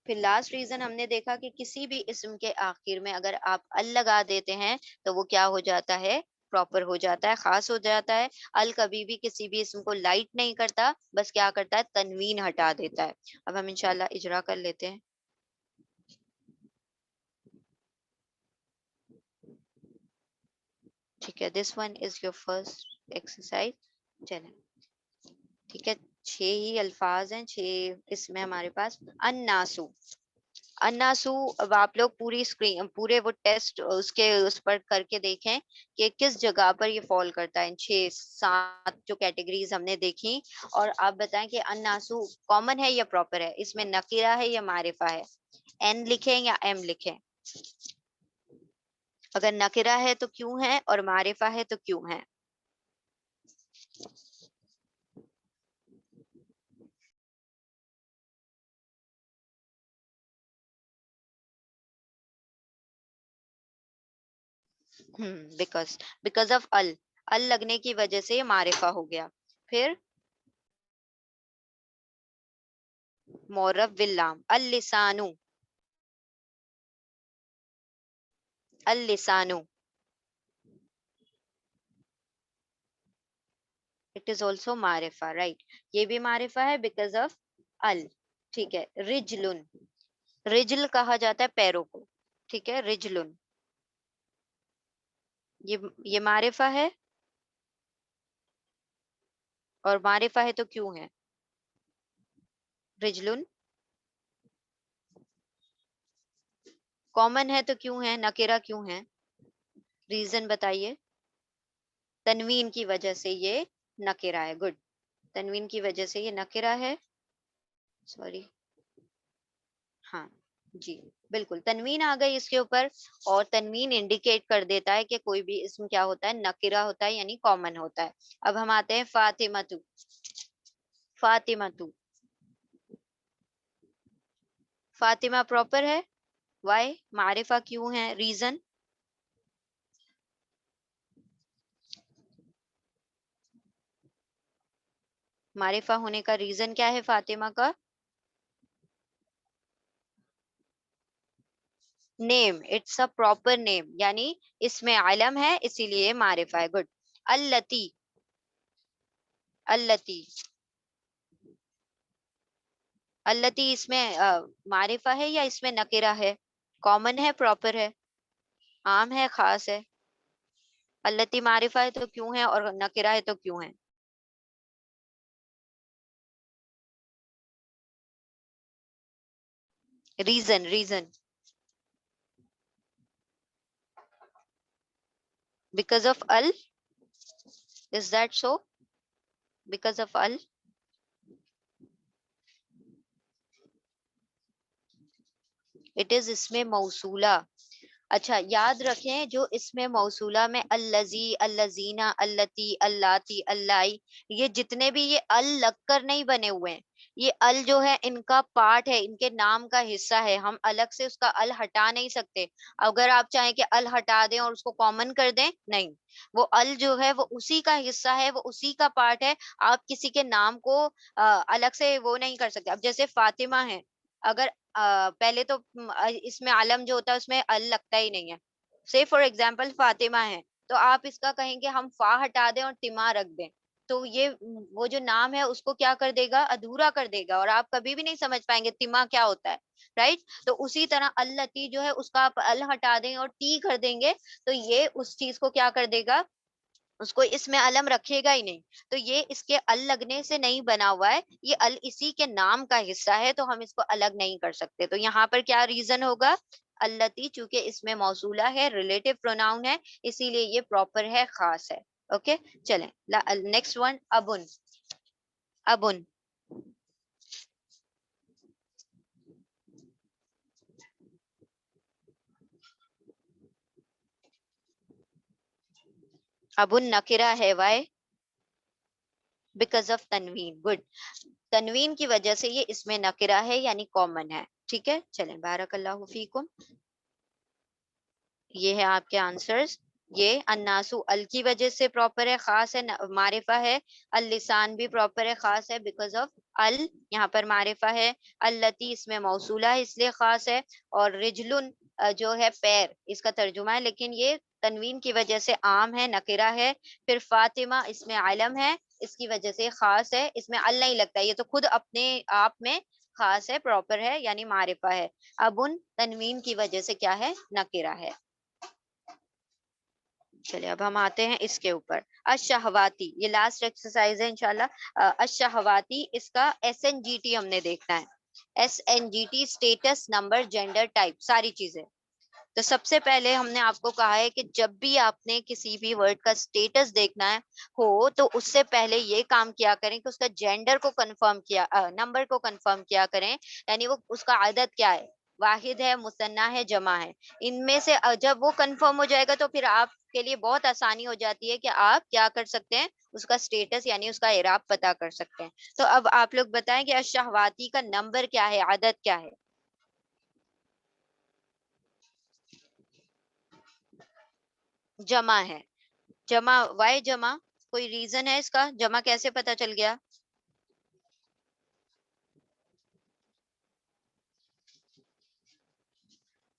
لاسٹ ریزن ہم نے دیکھا کہ کسی بھی اسم کے آخر میں اگر آپ ال لگا دیتے ہیں تو وہ کیا ہو جاتا ہے، پراپر ہو جاتا ہے، خاص ہو جاتا ہے. ال کبھی بھی کسی بھی اسم کو لائٹ نہیں کرتا، بس کیا کرتا ہے، تنوین ہٹا دیتا ہے. اب ہم انشاءاللہ اجرا کر لیتے ہیں. ٹھیک ہے. This one is your first exercise. چلیں. ٹھیک ہے. 6 ہی الفاظ ہیں، 6 اس میں ہمارے پاس. الناسو. اناسو. اب آپ لوگ پوری اسکرین، پورے وہ ٹیسٹ اس پر کر کے دیکھیں کہ کس جگہ پر یہ فال کرتا ہے. 6 7 جو کیٹیگریز ہم نے دیکھی، اور آپ بتائیں کہ اناسو کامن ہے یا پراپر ہے، اس میں نکیرہ ہے یا معرفہ ہے، این لکھیں یا ایم لکھیں. اگر نکیرہ ہے تو کیوں ہے، اور معرفہ ہے تو کیوں ہے. بیکاز آف ال لگنے کی وجہ سے یہ معرفہ ہو گیا. پھر مورب باللام. اللسانو. اللسانو. اٹ از آلسو معرفہ، رائٹ. یہ بھی معرفہ ہے بیکاز آف ال. ٹھیک ہے. رجلن. رجل کہا جاتا ہے پیروں کو. ٹھیک ہے. رجلن یہ معرفہ ہے، اور معرفہ ہے تو کیوں ہے رجلن. کامن ہے تو کیوں ہے، نکیرہ کیوں ہے، ریزن بتائیے. تنوین کی وجہ سے یہ نکیرہ ہے. گڈ. تنوین کی وجہ سے یہ نکیرہ ہے. سوری. ہاں جی. بالکل تنوین آ گئی اس کے اوپر، اور تنوین انڈیکیٹ کر دیتا ہے کہ کوئی بھی اسم کیا ہوتا ہے، نکرہ ہوتا ہے یعنی کامن ہوتا ہے. اب ہم آتے ہیں فاطمہ تو. فاطمہ تو، فاطمہ پراپر ہے. وائی؟ معرفہ کیوں ہے؟ ریزن؟ معرفہ ہونے کا ریزن کیا ہے فاطمہ کا؟ نیم، اٹس اے پراپر نیم، یعنی اس میں علم ہے اسی لیے معرفہ ہے. گڈ. التی، التی، التی اس میں معرفہ ہے یا اس میں نکرہ ہے؟ کامن ہے، پراپر ہے، عام ہے، خاص ہے؟ التی معرفہ ہے تو کیوں ہے، اور نکرہ ہے تو کیوں ہے؟ Reason, reason. بیکاز آف ال؟ Is that so? Because of ال؟ اٹ از اس میں موصولہ. اچھا یاد رکھیں، جو اس میں موصولہ میں الذی، الذین، اللتی، اللاتی، اللائی، یہ جتنے بھی یہ ال لگ کر نہیں بنے ہوئے ہیں، یہ ال جو ہے ان کا پارٹ ہے، ان کے نام کا حصہ ہے. ہم الگ سے اس کا ال ہٹا نہیں سکتے. اگر آپ چاہیں کہ ال ہٹا دیں اور اس کو کامن کر دیں، نہیں، وہ ال جو ہے وہ اسی کا حصہ ہے، وہ اسی کا پارٹ ہے. آپ کسی کے نام کو الگ سے وہ نہیں کر سکتے. اب جیسے فاطمہ ہے، اگر پہلے تو اس میں علم جو ہوتا ہے اس میں ال لگتا ہی نہیں ہے. سے فار ایگزامپل فاطمہ ہے، تو آپ اس کا کہیں گے ہم فا ہٹا دیں اور تما رکھ دیں، تو یہ وہ جو نام ہے اس کو کیا کر دے گا، ادھورا کر دے گا، اور آپ کبھی بھی نہیں سمجھ پائیں گے تما کیا ہوتا ہے. رائٹ؟ تو اسی طرح التی جو ہے اس کا آپ ال ہٹا دیں اور ٹی کر دیں گے، تو یہ اس چیز کو کیا کر دے گا، اس کو اس میں علم رکھے گا ہی نہیں. تو یہ اس کے ال لگنے سے نہیں بنا ہوا ہے، یہ ال اسی کے نام کا حصہ ہے، تو ہم اس کو الگ نہیں کر سکتے. تو یہاں پر کیا ریزن ہوگا؟ التی، چونکہ اس میں موصولہ ہے، ریلیٹو پروناؤن ہے، اسی لیے یہ پراپر ہے، خاص ہے. اوکے چلیں نیکسٹ ون. ابن، ابن. ابن نکرہ ہے. وائی؟ بیکاز آف تنوین. گڈ. تنوین کی وجہ سے یہ اس میں نکرہ ہے یعنی کامن ہے. ٹھیک ہے چلیں، بارک اللہ فیکم. یہ ہے آپ کے آنسرز. یہ الناسو ال کی وجہ سے پراپر ہے، خاص ہے، معرفہ ہے. اللسان بھی پراپر ہے، خاص ہے، بیکاز آف ال، یہاں پر معرفہ ہے. التی اس میں موصولہ ہے اس لیے خاص ہے. اور رجلن جو ہے پیر، اس کا ترجمہ ہے، لیکن یہ تنوین کی وجہ سے عام ہے، نکرہ ہے. پھر فاطمہ اس میں علم ہے، اس کی وجہ سے خاص ہے، اس میں ال نہیں لگتا، یہ تو خود اپنے آپ میں خاص ہے، پراپر ہے یعنی معرفہ ہے. ابن تنوین کی وجہ سے کیا ہے، نکرہ ہے. چلیے اب ہم آتے ہیں اس کے اوپر. الشہواتی، یہ لاسٹ ایکسرسائز ہے انشاءاللہ. الشہواتی، اس کا ایس این جی ٹی ہم نے دیکھنا ہے. S N G T, status, number, gender, type, ساری چیزیں. تو سب سے پہلے ہم نے آپ کو کہا ہے کہ جب بھی آپ نے کسی بھی ورڈ کا اسٹیٹس دیکھنا ہے ہو، تو اس سے پہلے یہ کام کیا کریں کہ اس کا جینڈر کو کنفرم کیا، نمبر کو کنفرم کیا کریں، یعنی وہ اس کا عدد کیا ہے، واحد ہے، مثنیٰ ہے، جمع ہے. ان میں سے جب وہ کنفرم ہو جائے گا تو پھر آپ کے لیے بہت آسانی ہو جاتی ہے کہ آپ کیا کر سکتے ہیں، اس کا اسٹیٹس یعنی اس کا اعراب پتا کر سکتے ہیں. تو اب آپ لوگ بتائیں کہ الشہواتی کا نمبر کیا ہے، عدد کیا ہے؟ جمع ہے. جمع، وائی جمع؟ کوئی ریزن ہے اس کا، جمع کیسے پتا چل گیا؟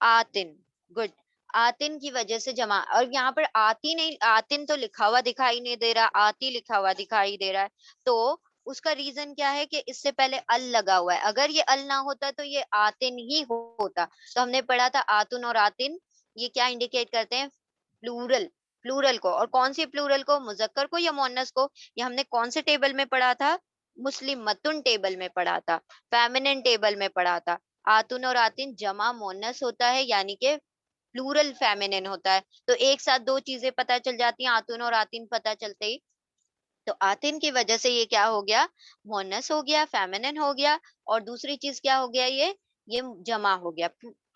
آتن. گڈ. آتن کی وجہ سے جمع، اور یہاں پر آتی نہیں، آتن تو لکھا ہوا دکھائی نہیں دے رہا، آتی لکھا ہوا دکھائی دے رہا ہے. تو اس کا ریزن کیا ہے کہ اس سے پہلے ال لگا ہوا ہے. اگر یہ ال نہ ہوتا تو یہ آتن ہی ہوتا. تو ہم نے پڑھا تھا آتن اور آتن یہ کیا انڈیکیٹ کرتے ہیں، پلورل. پلورل کو، اور کون سی پلورل کو، مذکر کو یا مؤنث کو؟ یہ ہم نے کون سے ٹیبل میں پڑھا تھا، مسلم متن ٹیبل میں پڑھا تھا، فیمنن ٹیبل میں پڑھا تھا. آتن اور آتن جمع مؤنث ہوتا ہے یعنی کہ پلورل فیمنن ہوتا ہے. تو ایک ساتھ دو چیزیں پتہ چل جاتی ہیں، آتن اور آتن پتہ چلتے ہی. تو آتن کی وجہ سے یہ کیا ہو گیا، مؤنث ہو گیا، فیمنن ہو گیا. اور دوسری چیز کیا ہو گیا، یہ جمع ہو گیا،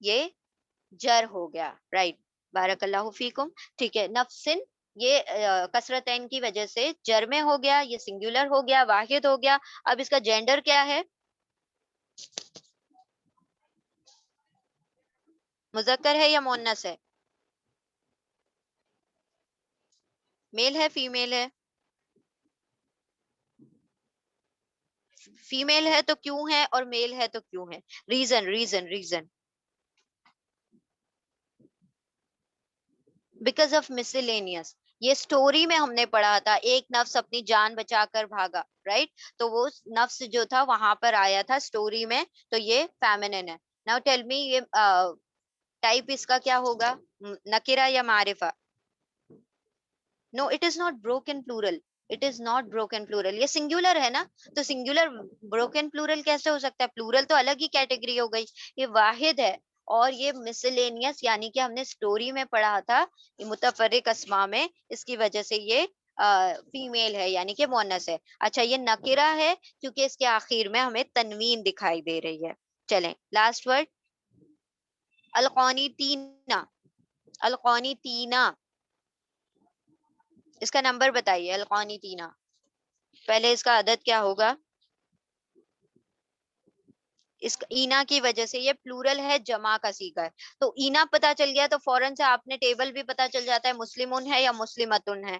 یہ جر ہو گیا. رائٹ, بارک اللہ فیکم. ٹھیک ہے, نفسن یہ کثرتین کی وجہ سے جر میں ہو گیا, یہ سنگولر ہو گیا, واحد ہو گیا. اب اس کا جینڈر کیا ہے؟ مذکر ہے یا مؤنث ہے؟ میل ہے فیمیل ہے؟ فیمیل ہے تو کیوں ہے, اور میل ہے تو کیوں ہے؟ Reason because of miscellaneous. یہ سٹوری میں ہم نے پڑھا تھا, ایک نفس اپنی جان بچا کر بھاگا, رائٹ. تو وہ نفس جو تھا وہاں پر آیا تھا سٹوری میں, تو یہ فیمنن ہے. ناؤ ٹیل می, یہ ٹائپ اس کا کیا ہوگا, نکرہ یا معرفہ؟ No, it is not broken plural. It is not broken plural, یہ سنگولر ہے نا. تو سنگولر بروکن پلورل کیسے ہو سکتا ہے؟ پلورل تو الگ ہی کیٹیگری ہو گئی. یہ واحد ہے, اور یہ مسلینیس یعنی کہ ہم نے سٹوری میں پڑھا تھا یہ متفرق اسماء میں, اس کی وجہ سے یہ فیمیل ہے یعنی کہ مؤنث ہے. اچھا, یہ نکرہ ہے کیونکہ اس کے آخر میں ہمیں تنوین دکھائی دے رہی ہے. چلیں لاسٹ ورڈ, القانتینا. القانتینا, اس کا نمبر بتائیے. القانتینا, پہلے اس کا عدد کیا ہوگا؟ اس اینا کی وجہ سے یہ پلورل ہے, جمع کا صیغہ ہے. تو اینا پتا چل گیا تو فوراً سے آپ نے ٹیبل بھی پتا چل جاتا ہے, مسلمون ہے یا مسلمتن ہے.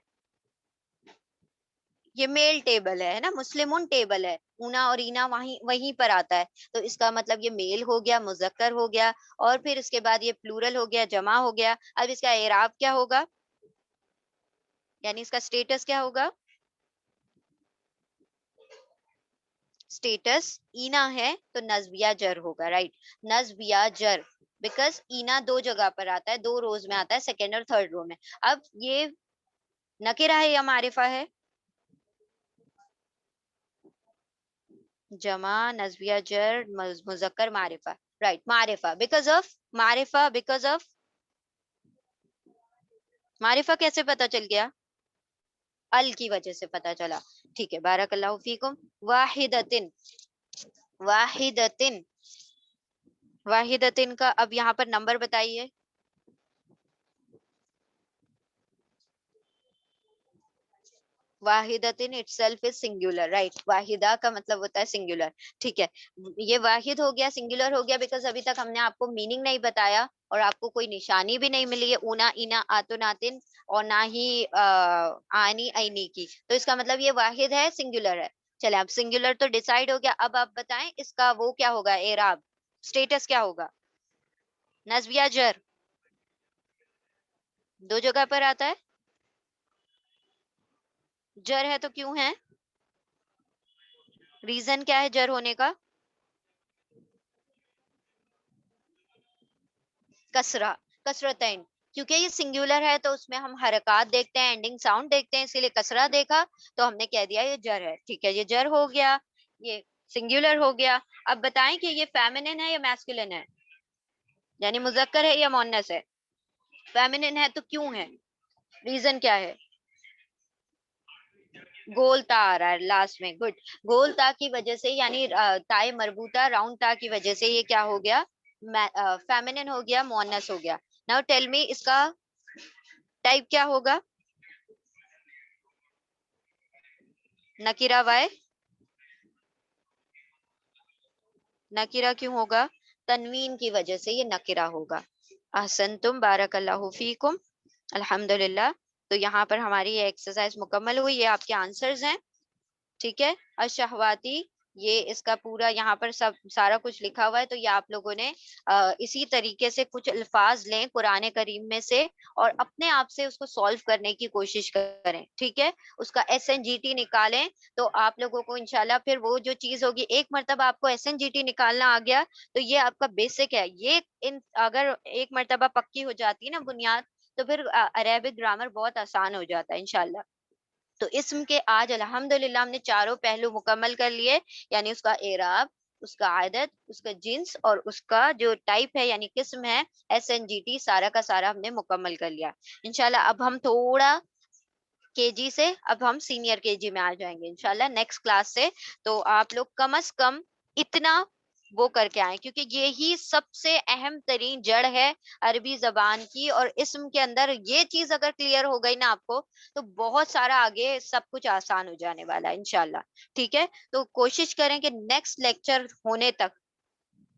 یہ میل ٹیبل ہے نا, مسلمون ٹیبل ہے, اونا اور اینا وہیں پر آتا ہے. تو اس کا مطلب یہ میل ہو گیا, مذکر ہو گیا, اور پھر اس کے بعد یہ پلورل ہو گیا, جمع ہو گیا. اب اس کا اعراب کیا ہوگا, یعنی اس کا اسٹیٹس کیا ہوگا؟ اسٹیٹس اینا ہے تو نصب یا جر ہوگا, رائٹ. نصب یا جر, بیکاز اینا دو جگہ پر آتا ہے, دو روز میں آتا ہے, سیکنڈ اور تھرڈ رو میں. اب یہ نکرہ ہے یا معرفہ ہے؟ جمع, نصب یا جر, مذکر, معرفہ. رائٹ, معرفہ. بیکاز آف معرفہ کیسے پتا چل گیا؟ ال کی وجہ سے پتا چلا. ٹھیک ہے, بارک اللہ فیکم. واحدتن, واحدتن, واحدتن کا اب یہاں پر نمبر بتائیے. واحدتن itself is singular, right. واحدہ کا مطلب ہوتا ہے سنگولر. ٹھیک ہے, یہ واحد ہو گیا, سنگولر ہو گیا, بیکاز ابھی تک ہم نے آپ کو میننگ نہیں بتایا اور آپ کو کوئی نشانی بھی نہیں ملی ہے اونا, اینا, آتوناتن, اور نہ ہی آنی, اینی کی. تو اس کا مطلب یہ واحد ہے, سنگولر ہے. چلے, اب سنگولر تو ڈیسائیڈ ہو گیا. اب آپ بتائیں اس کا وہ کیا ہوگا, اعراب, اسٹیٹس کیا ہوگا؟ نصب یا جر؟ دو جگہ پر آتا ہے. جر ہے تو کیوں ہے؟ ریزن کیا ہے جر ہونے کا؟ کسرہ, کسرتین, کیونکہ یہ سنگولر ہے تو اس میں ہم حرکات دیکھتے ہیں, اینڈنگ ساؤنڈ دیکھتے ہیں, اسی لیے کسرہ دیکھا تو ہم نے کہہ دیا یہ جر ہے. ٹھیک ہے, یہ جر ہو گیا, یہ سنگولر ہو گیا. اب بتائیں کہ یہ فیمنن ہے یا میسکولن ہے, یعنی مذکر ہے یا مؤنث ہے؟ فیمنن ہے تو کیوں ہے, ریزن کیا ہے؟ گول تا آ رہا ہے لاسٹ میں, گڈ. گول تا کی وجہ سے, یعنی تائے مربوطہ راؤنڈ تا کی وجہ سے یہ کیا ہو گیا, فیمنن ہو گیا, مؤنث ہو گیا. ناؤ ٹیل می, اس کا ٹائپ کیا ہوگا؟ نکیرہ. وائے نکیرہ کیوں ہوگا؟ تنوین کی وجہ سے یہ نکیرہ ہوگا. احسنتم, بارک اللہ فیکم. الحمدللہ. تو یہاں پر ہماری یہ ایکسرسائز مکمل ہوئی, یہ آپ کے آنسرز ہیں. ٹھیک ہے, الشہواتی, یہ اس کا پورا یہاں پر سب سارا کچھ لکھا ہوا ہے. تو یہ آپ لوگوں نے اسی طریقے سے کچھ الفاظ لیں قرآن کریم میں سے اور اپنے آپ سے اس کو سولو کرنے کی کوشش کریں. ٹھیک ہے, اس کا SNGT نکالیں تو آپ لوگوں کو انشاءاللہ پھر وہ جو چیز ہوگی, ایک مرتبہ آپ کو SNGT نکالنا آ گیا تو یہ آپ کا بیسک ہے. یہ اگر ایک مرتبہ پکی ہو جاتی ہے نا بنیاد, تو پھر عربک گرامر بہت آسان ہو جاتا ہے انشاءاللہ. تو اسم کے آج الحمدللہ ہم نے چاروں پہلو مکمل کر لیے, یعنی اس کا اعراب, اس کا عدد, اس کا جنس, اور اس کا جو ٹائپ ہے یعنی قسم ہے SNGT, سارا کا سارا ہم نے مکمل کر لیا انشاءاللہ. اب ہم تھوڑا KG سے اب ہم سینئر KG میں آ جائیں گے انشاءاللہ نیکسٹ کلاس سے. تو آپ لوگ کم از کم اتنا وہ کر کے آئیں، کیونکہ یہی سب سے اہم ترین جڑ ہے عربی زبان کی. اور اسم کے اندر یہ چیز اگر کلیئر ہو گئی نا آپ کو، تو بہت سارا آگے سب کچھ آسان ہو جانے والا ہے انشاءاللہ. ٹھیک ہے، تو کوشش کریں کہ نیکسٹ لیکچر ہونے تک،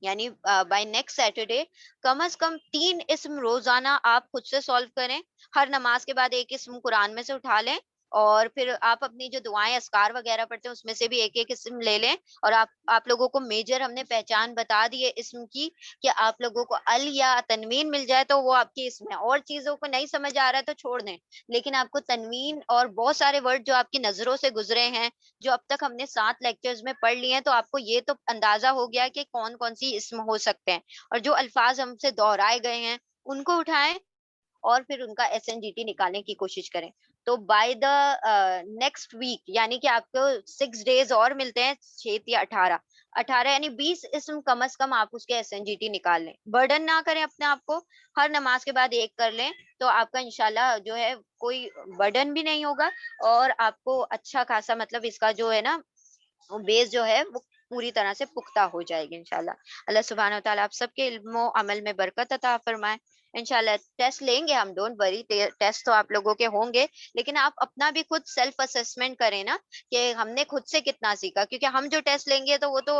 یعنی بائی نیکسٹ سیٹرڈے، کم از کم 3 اسم روزانہ آپ خود سے سالو کریں. ہر نماز کے بعد ایک اسم قرآن میں سے اٹھا لیں، اور پھر آپ اپنی جو دعائیں اذکار وغیرہ پڑھتے ہیں اس میں سے بھی ایک ایک اسم لے لیں. اور آپ لوگوں کو میجر ہم نے پہچان بتا دی ہے اسم کی، کہ آپ لوگوں کو ال یا تنوین مل جائے تو وہ آپ کی اسم ہے. اور چیزوں کو نہیں سمجھ آ رہا ہے تو چھوڑ دیں، لیکن آپ کو تنوین اور بہت سارے ورڈ جو آپ کی نظروں سے گزرے ہیں، جو اب تک ہم نے 7 لیکچرز میں پڑھ لیے ہیں، تو آپ کو یہ تو اندازہ ہو گیا کہ کون کون سی اسم ہو سکتے ہیں. اور جو الفاظ ہم سے دہرائے گئے ہیں ان کو اٹھائیں، اور پھر ان کا ایس این جی ٹی نکالنے کی کوشش کریں. تو بائی دا نیکسٹ ویک، یعنی کہ آپ کو 6 days اور ملتے ہیں، 6 یا 18 یعنی 20 اسم کم از کم آپ اس کے ایس این جی ٹی نکال لیں. برڈن نہ کریں اپنے آپ کو، ہر نماز کے بعد ایک کر لیں، تو آپ کا انشاءاللہ جو ہے کوئی برڈن بھی نہیں ہوگا. اور آپ کو اچھا خاصا مطلب اس کا جو ہے نا بیس جو ہے وہ پوری طرح سے پختہ ہو جائے گی انشاءاللہ. اللہ سبحانہ و تعالیٰ آپ سب کے علم و عمل میں برکت عطا فرمائے. انشاءاللہ ٹیسٹ لیں گے ہم، ڈونٹ وری، ٹیسٹ تو آپ لوگوں کے ہوں گے، لیکن آپ اپنا بھی خود سیلف اسسمنٹ کریں نا، کہ ہم نے خود سے کتنا سیکھا. کیونکہ ہم جو ٹیسٹ لیں گے تو وہ تو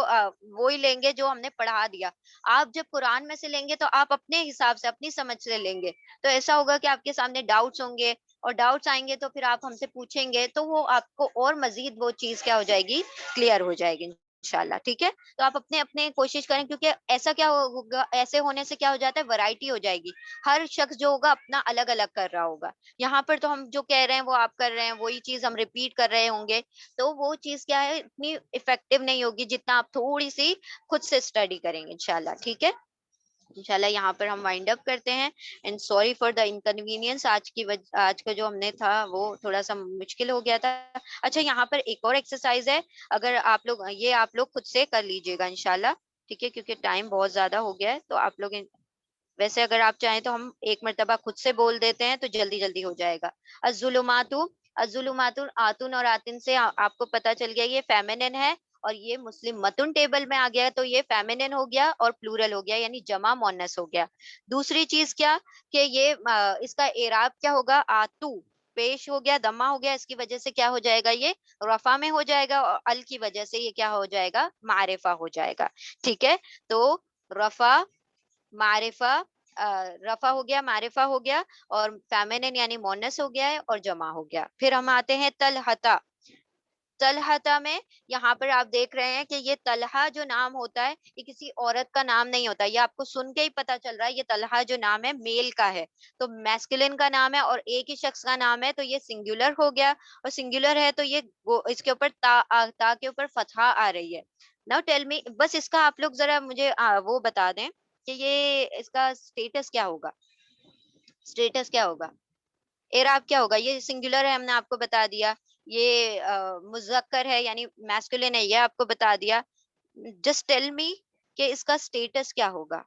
وہی لیں گے جو ہم نے پڑھا دیا. آپ جب قرآن میں سے لیں گے تو آپ اپنے حساب سے اپنی سمجھ سے لیں گے. تو ایسا ہوگا کہ آپ کے سامنے ڈاؤٹس ہوں گے، اور ڈاؤٹس آئیں گے تو پھر آپ ہم سے پوچھیں گے، تو وہ آپ کو اور مزید وہ چیز کیا ہو جائے گی، کلیئر ہو جائے گی انشاءاللہ. ٹھیک ہے، تو آپ اپنے اپنے کوشش کریں، کیونکہ ایسا کیا ہوگا، ایسے ہونے سے کیا ہو جاتا ہے، ورائٹی ہو جائے گی. ہر شخص جو ہوگا اپنا الگ الگ کر رہا ہوگا. یہاں پر تو ہم جو کہہ رہے ہیں وہ آپ کر رہے ہیں، وہی چیز ہم ریپیٹ کر رہے ہوں گے، تو وہ چیز کیا ہے، اتنی افیکٹو نہیں ہوگی جتنا آپ تھوڑی سی خود سے اسٹڈی کریں گے انشاءاللہ. ٹھیک ہے، انشاءاللہ یہاں پر ہم وائنڈ اپ کرتے ہیں. And sorry for the inconvenience, آج کا جو ہم نے تھا وہ تھوڑا سا مشکل ہو گیا تھا. اچھا، یہاں پر ایک اور ایکسرسائز ہے، اگر آپ لوگ یہ آپ لوگ خود سے کر لیجیے گا انشاءاللہ. ٹھیک ہے، کیونکہ ٹائم بہت زیادہ ہو گیا ہے، تو آپ لوگ ویسے اگر آپ چاہیں تو ہم ایک مرتبہ خود سے بول دیتے ہیں تو جلدی جلدی ہو جائے گا. الظلمات، الظلمات، آتن اور آتن سے آپ کو پتا چل گیا یہ فیمینن ہے، اور یہ مسلم متن ٹیبل میں آ گیا تو یہ فیمینن ہو گیا اور پلورل ہو گیا، یعنی جمع مونس ہو گیا. دوسری چیز کیا، کہ یہ اس کا اعراب کیا ہوگا، آتو پیش ہو گیا، دمہ ہو گیا، اس کی وجہ سے کیا ہو جائے گا، یہ رفع میں ہو جائے گا، اور ال کی وجہ سے یہ کیا ہو جائے گا، معرفہ ہو جائے گا. ٹھیک ہے، تو رفع، معرفہ، رفع ہو گیا، معرفہ ہو گیا، اور فیمینن یعنی مونس ہو گیا ہے، اور جمع ہو گیا. پھر ہم آتے ہیں طلحہ. طلحہ میں یہاں پر آپ دیکھ رہے ہیں کہ یہ طلحہ جو نام ہوتا ہے یہ کسی عورت کا نام نہیں ہوتا. یہ آپ کو سن کے ہی پتا چل رہا ہے یہ طلحہ جو نام ہے میل کا ہے، تو میسکولن کا نام ہے اور ایک ہی شخص کا نام ہے، تو یہ سنگولر ہو گیا. اور سنگولر ہے تو یہ اس کے اوپر تا کے اوپر فتحہ آ رہی ہے. ناؤ ٹیل می، بس اس کا آپ لوگ ذرا مجھے وہ بتا دیں کہ یہ اس کا اسٹیٹس کیا ہوگا، اسٹیٹس کیا ہوگا، اعراب کیا ہوگا. یہ سنگولر ہے ہم نے آپ کو بتا دیا، یہ مذکر ہے یعنی میسکولین ہے، یہ آپ کو بتا دیا. جسٹ ٹیل می کہ اس کا اسٹیٹس کیا ہوگا.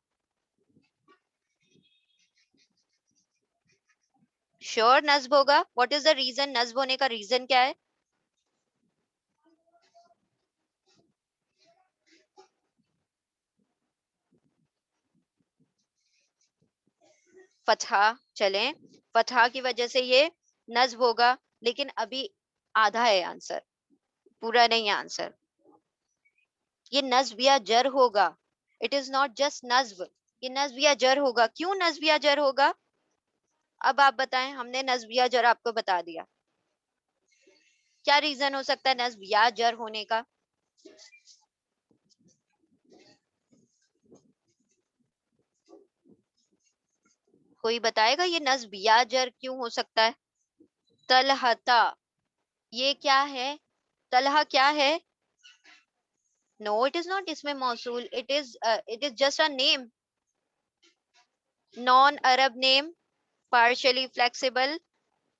شور نصب ہوگا. واٹ از دا ریزن، نصب ہونے کا ریزن کیا ہے؟ فتحہ. چلیں، فتحہ کی وجہ سے یہ نصب ہوگا، لیکن ابھی آدھا ہے آنسر، پورا نہیں ہے آنسر. یہ نصب یا جر ہوگا. اٹ از ناٹ جسٹ نصب، یہ نصب یا جر ہوگا. کیوں نصب یا جر ہوگا، اب آپ بتائیں. ہم نے نصب یا جر آپ کو بتا دیا، کیا ریزن ہو سکتا ہے نصب یا جر ہونے کا؟ کوئی بتائے گا یہ نصب یا جر کیوں ہو سکتا ہے؟ طلحہ، یہ کیا ہے، طلحہ کیا ہے؟ نو اٹ از ناٹ اسم موصول، it is just a name, non Arab name, partially flexible،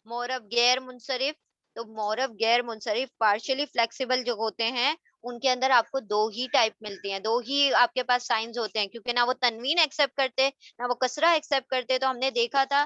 مورب غیر منصرف. تو مورب غیر منصرف پارشلی فلیکسیبل جو ہوتے ہیں ان کے اندر آپ کو دو ہی ٹائپ ملتی ہیں، دو ہی آپ کے پاس سائنز ہوتے ہیں، کیونکہ نہ وہ تنوین ایکسپٹ کرتے نہ وہ کسرہ ایکسپٹ کرتے. تو ہم نے دیکھا تھا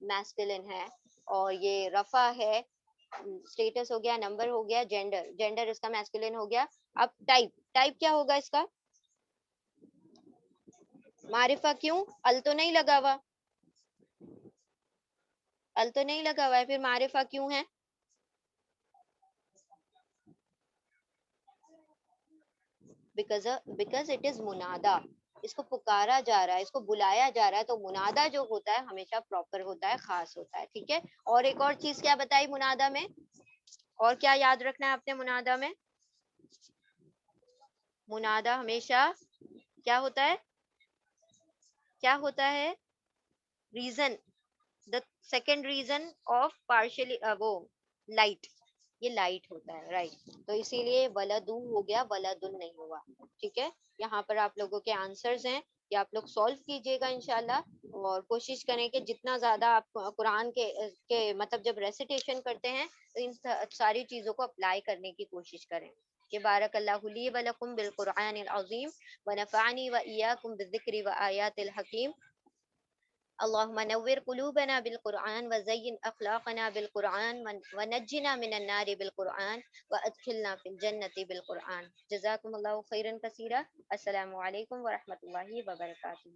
میسکولن ہے, اور یہ رفع ہے, اسٹیٹس ہو گیا, نمبر ہو گیا, جینڈر, جینڈر اس کا میسکولن ہو گیا. اب ٹائپ, ٹائپ کیا ہوگا اس کا؟ معرفہ. کیوں؟ ال تو نہیں لگا ہوا, ال تو نہیں لگا ہوا ہے, پھر معرفہ کیوں ہے؟ بیکاز اٹ از منادا, اس کو پکارا جا رہا ہے, اس کو بلایا جا رہا ہے, تو منادا جو ہوتا ہے ہمیشہ پراپر ہوتا ہے, خاص ہوتا ہے. ٹھیک ہے. اور ایک اور چیز کیا بتائی منادا میں, اور کیا یاد رکھنا ہے آپ نے منادا میں؟ منادا ہمیشہ کیا ہوتا ہے؟ کیا ہوتا ہے؟ Reason, the second reason of partially وہ لائٹ, یہ لائٹ ہوتا ہے, رائٹ. تو اسی لیے ولدو ہو گیا, ولدن نہیں ہوا. ٹھیک ہے. یہاں پر آپ لوگوں کے آنسرز ہیں, یہ آپ لوگ سولو کیجئے گا انشاءاللہ, اور کوشش کریں کہ جتنا زیادہ آپ قرآن کے مطلب جب ریسیٹیشن کرتے ہیں تو ان ساری چیزوں کو اپلائی کرنے کی کوشش کریں. کہ بارک اللہ لی و لکم بالقرآن العظیم ونفعنی و ایاکم بالذکر و آیات الحکیم. اللهم نور قلوبنا بالقرآن وزين أخلاقنا بالقرآن ونجنا من النار بالقرآن وأدخلنا في الجنة بالقرآن. جزاكم الله خيرا كثيرا. السلام عليكم ورحمة الله وبركاته.